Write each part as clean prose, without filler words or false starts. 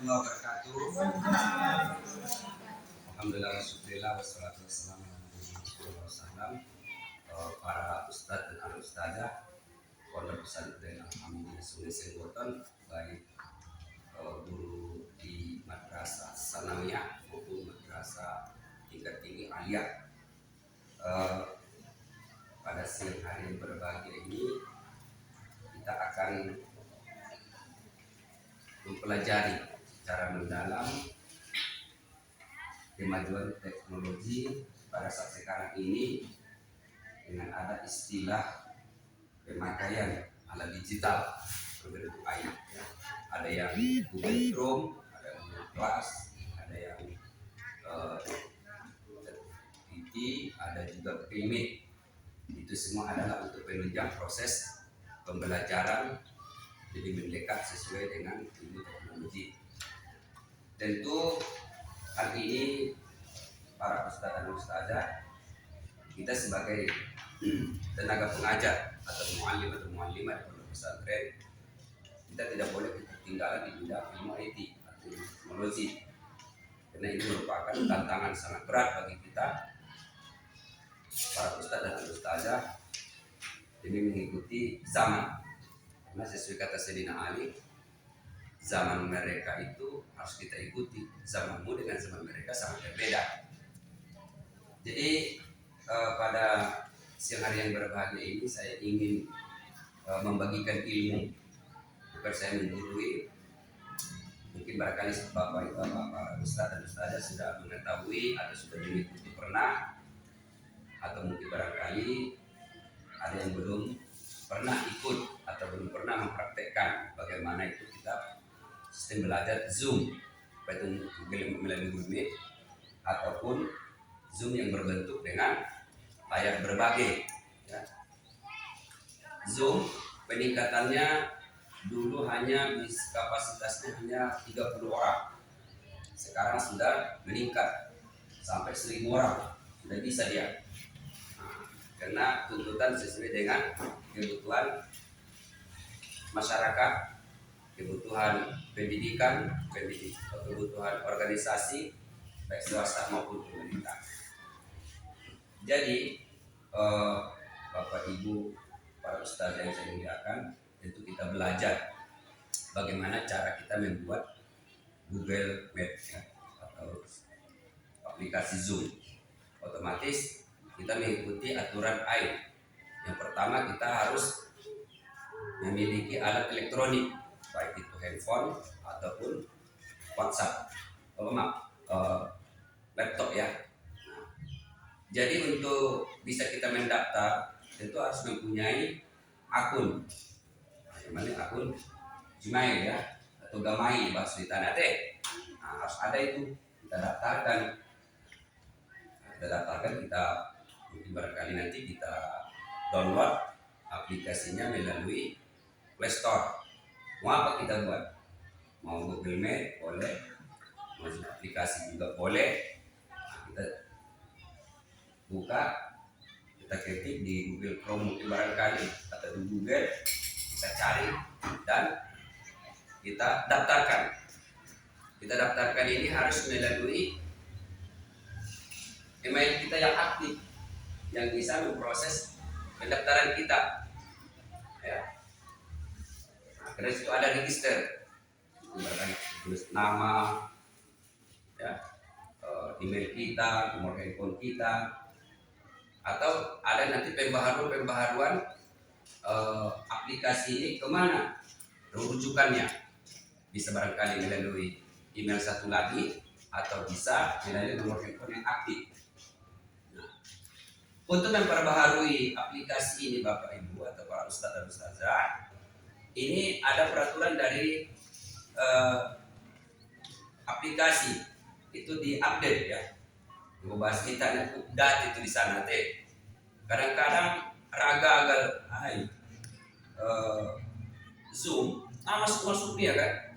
warahmatullahi wabarakatuh. Alhamdulillah, syukurillah, wassalatu wassalamu ala wasallam. Para ustadz dan al ustadzah, pondok pesantren Alhamdulillah Sulawesi Selatan, baik guru di madrasah sanawiyah maupun madrasah tingkat tinggi aliyah. Pada siang hari yang berbahagia ini kita akan mempelajari secara mendalam kemajuan teknologi pada saat sekarang ini dengan ada istilah pemakaian alat digital berbentuk ayat ya. Ada yang Google Chrome, ada yang Google Class, ada yang PT, ada juga Payment. Itu semua adalah untuk penunjang proses pembelajaran jadi mendekat sesuai dengan ilmu teknologi. Tentu hari ini para ustadz dan ustazah, kita sebagai tenaga pengajar atau muallim atau muallimah di pondok pesantren, kita tidak boleh ketinggalan di bidang ilmu IT atau teknologi, karena ini merupakan tantangan sangat berat bagi kita para ustadz dan ustazah demi mengikuti zaman. Karena sesuai kata Sayyidina Ali, zaman mereka itu harus kita ikuti. Zamanmu dengan zaman mereka sangat berbeda. Jadi pada siang hari yang berbahagia ini saya ingin membagikan ilmu. Bukan saya menggurui. Mungkin barangkali Bapak Ustaz dan Ustazah sudah mengetahui atau sudah mengikuti pernah, atau mungkin barangkali ada yang belum pernah ikut atau belum pernah mempraktekkan bagaimana itu kita sistem belajar Zoom, baik itu melalui Google Meet ataupun Zoom yang berbentuk dengan layar berbagai ya. Zoom peningkatannya dulu hanya kapasitasnya hanya 30 orang, sekarang sudah meningkat sampai 1000 orang, sudah bisa dia. Karena tuntutan sesuai dengan kebutuhan masyarakat, kebutuhan pendidikan, kebutuhan organisasi baik swasta maupun pemerintah. Jadi Bapak Ibu para ustaz yang saya muliakan, tentu kita belajar bagaimana cara kita membuat Google Meet ya, atau aplikasi Zoom. Otomatis kita mengikuti aturan AIN. Yang pertama, kita harus memiliki alat elektronik, baik itu handphone ataupun WhatsApp, laptop ya. Jadi untuk bisa kita mendaftar, tentu harus mempunyai akun, yang mana akun Gmail ya, atau Gamai bahasa Tanah teh. Harus ada itu, kita daftarkan. Kita mungkin barangkali nanti kita download aplikasinya melalui Play Store. Mau apa kita buat? Mau Google Meet boleh, mau aplikasi juga boleh. Kita buka, kita ketik di Google Chrome mungkin barangkali atau di Google, kita cari dan kita daftarkan. Kita daftarkan ini harus melalui email kita yang aktif, yang bisa memproses pendaftaran kita ya. Karena itu ada register, tulis nama ya, email kita, nomor handphone kita, atau ada nanti pembaharuan aplikasi ini kemana rujukannya, bisa barangkali melalui email satu lagi atau bisa melalui nomor handphone yang aktif. Untuk memperbaharui aplikasi ini Bapak Ibu atau para ustadz dan ustazah, ini ada peraturan dari aplikasi itu diupdate ya. Bahasa kita update itu di sana teh. Kadang-kadang raga Zoom masuk dia kan.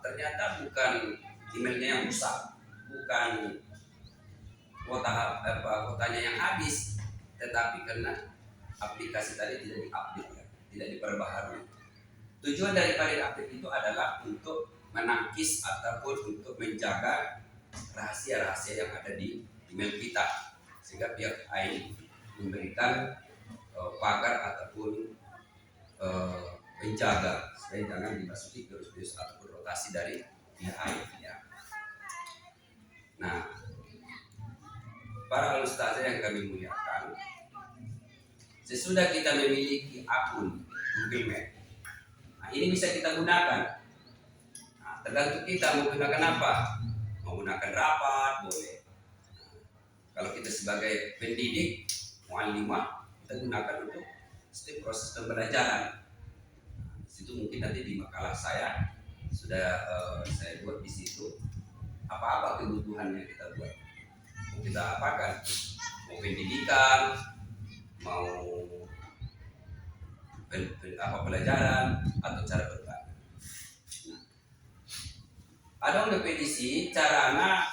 Ternyata bukan emailnya yang rusak, bukan kuotanya yang habis, tetapi karena aplikasi tadi tidak diupdate ya, tidak diperbaharui. Tujuan daripada update itu adalah untuk menangkis ataupun untuk menjaga rahasia-rahasia yang ada di email kita, sehingga pihak lain memberikan pagar ataupun penjaga supaya jangan dimasuki virus-virus ataupun rotasi dari pihak lain ya. Nah, para ustazah yang kami muliakan, sesudah kita memiliki akun Google Map, nah ini bisa kita gunakan. Nah, tergantung kita mau gunakan apa. Mau gunakan rapat boleh. Kalau kita sebagai pendidik, muallimah, kita gunakan untuk setiap proses pembelajaran. Situ mungkin nanti di makalah saya sudah saya buat di situ apa-apa kebutuhannya kita buat. Mau kita apakan? Mau pendidikan, mau apa pelajaran atau cara bertanya. Nah, ada kompetisi carana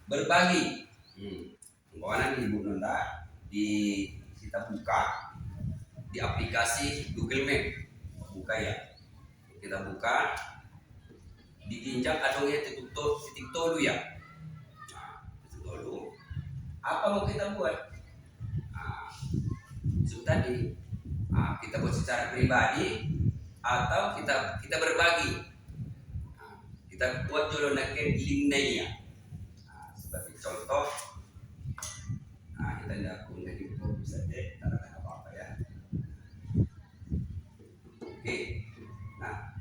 berbagi. Kawanan Ibu Nonda kita buka di aplikasi Google Map, buka ya, kita buka ditinjak adongnya titik tolu ya. Nah, titik tolu. Apa mau kita buat? Nah, tadi kita buat secara pribadi atau kita berbagi. Nah, kita buat dulu naken linknya ya. Nah, sebagai contoh. Nah, kita tidak punya di bisa deh, tak ada apa-apa ya. Oke. Nah,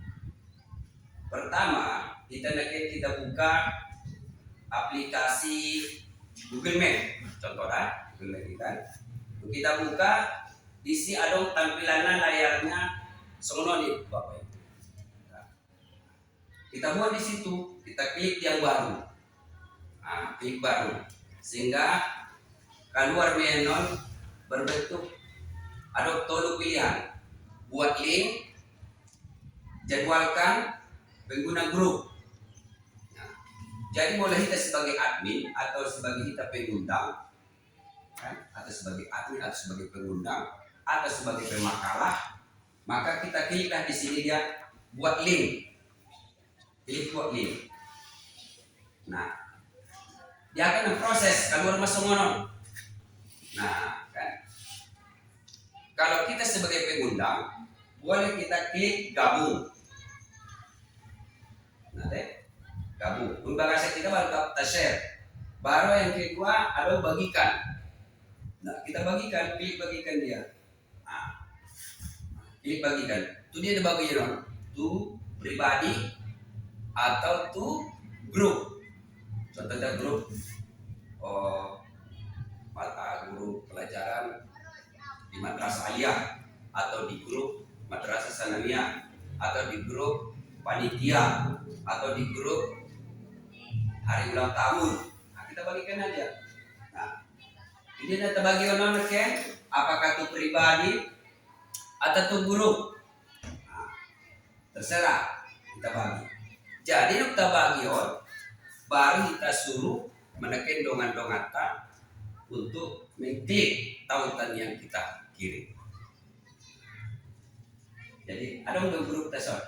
pertama kita buka aplikasi Google Map. Contohnya Google Map kan. Kita buka di sini ada tampilannya layarnya sono nih Bapak Ibu. Nah, kita buat di situ, kita klik yang baru. Nah, klik baru sehingga keluar menu berbentuk ada tolu pilihan, buat link, jadwalkan, pengguna grup. Nah, jadi boleh kita sebagai admin atau sebagai kita pengundang, kan? Atau sebagai admin atau sebagai pengundang atau sebagai pemakalah, maka kita kliklah di sini dia buat link, klik buat link. Nah, dia akan memproses keluar masuk mono. Nah, kan? Kalau kita sebagai pengundang, boleh kita klik gabung. Nah, deh, gabung. Bahasa kita baru kita share. Baru yang kedua ada bagikan. Nah, kita bagikan, klik bagikan dia. Nah, klik bagikan. Itu dia ada bagian. Tuh pribadi atau tuh grup. Contohnya grup mata guru pelajaran di madrasah aliyah atau di grup madrasah sanawiyah atau di grup panitia atau di grup hari ulang tahun. Nah, kita bagikan aja. Nah, ini kita bagi orang kan apakah itu pribadi atau itu grup. Nah, terserah kita bagi. Jadi kita bagi baru kita suruh menekan dongan-dongata untuk mengklik tautan yang kita kirim. Jadi ada untuk grup tesor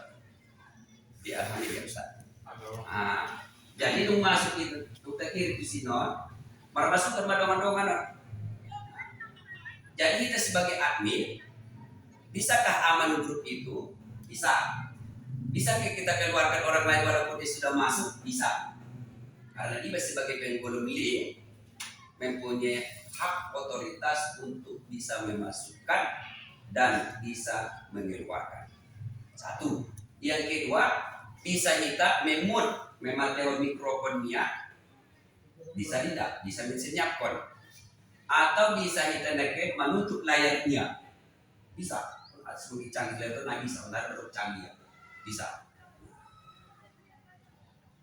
di Alhamdulillah ya Ustaz. Nah, jadi itu masuk itu kita kirim di sini, baru masuk ke dongan-dongan. Jadi kita sebagai admin, bisakah aman grup itu? Bisa. Bisa kita keluarkan orang lain walaupun dia sudah masuk? Bisa. Karena dia sebagai pengguna link mempunyai hak otoritas untuk bisa memasukkan dan bisa mengeluarkan. Satu. Yang kedua, bisa kita memateo mikrofonnya, bisa tidak, bisa mensenyapkan, atau bisa kita menutup layarnya, bisa. Sebagai canggih itu nah bisa, benar canggih, bisa.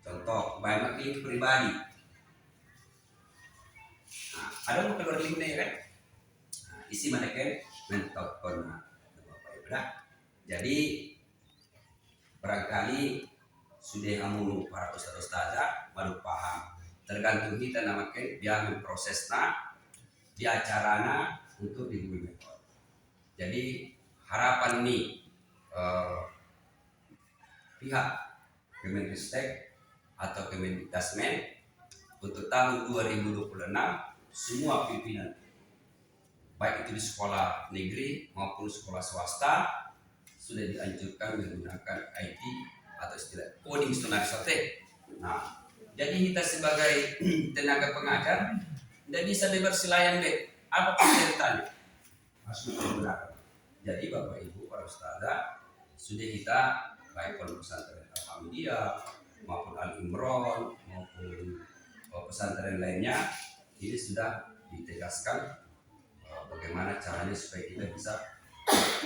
Contoh, banyak link pribadi. Nah, ada mau keluar linknya kan? Nah, isi mana kan? Mentok kona. Jadi barangkali sudah kamu para ustaz-ustazah baru paham. Tergantung kita namakan dia memprosesnya, dia carana untuk digunakan. Jadi harapan ini pihak Kemenristek atau Kemendikdasmen untuk tahun 2026 semua pimpinan baik itu di sekolah negeri maupun sekolah swasta sudah dianjurkan menggunakan IT atau istilah coding standarisasi. Nah, jadi kita sebagai tenaga pengajar tidak bisa bebas selayan deh. Apa ceritanya? Harus menggunakan. Jadi Bapak Ibu para ustazah sudah kita baik pondok pesantren Alhamdulillah maupun Al Imron maupun pesantren lainnya ini sudah ditegaskan bagaimana caranya supaya kita bisa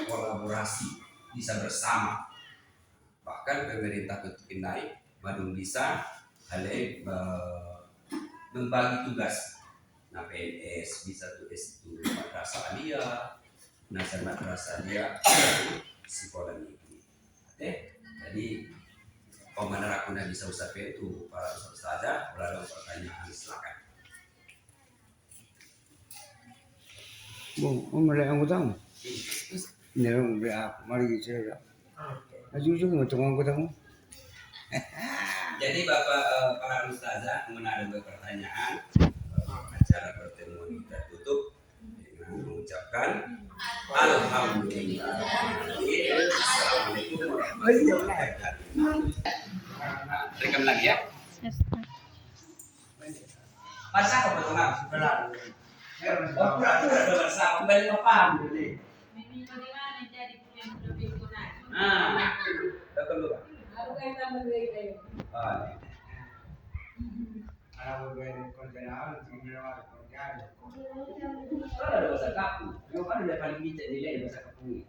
kolaborasi, bisa bersama. Bahkan pemerintah Ketuk naik madung bisa membagi tugas. Nah PNS bisa tugas itu madrasah aliyah, nasar madrasah aliyah, sekolah negeri. Jadi pemanah aku bisa usahakan itu para ustazah melalui pertanyaan silakan. Bom, mulai ang utang. Nilong bea mari saya. Ajuju mo tunggu utang. Jadi Bapak para ustazah ada pertanyaan, acara pertemuan kita tutup dengan mengucapkan alhamdulillah. Assalamualaikum warahmatullahi wabarakatuh. Rekam lagi ya. Masa kau bertengah sebelah. Oh, pura-pura bersama kembali ke paham dulu. Bagaimana jadi yang lebih guna? Udah keluar. Aku yang tambah dua itu. Kalau berani konsentrasi tinggal kerja. Kalau ada bahasa kaku, yang paling paling bijak nilai bahasa kaku.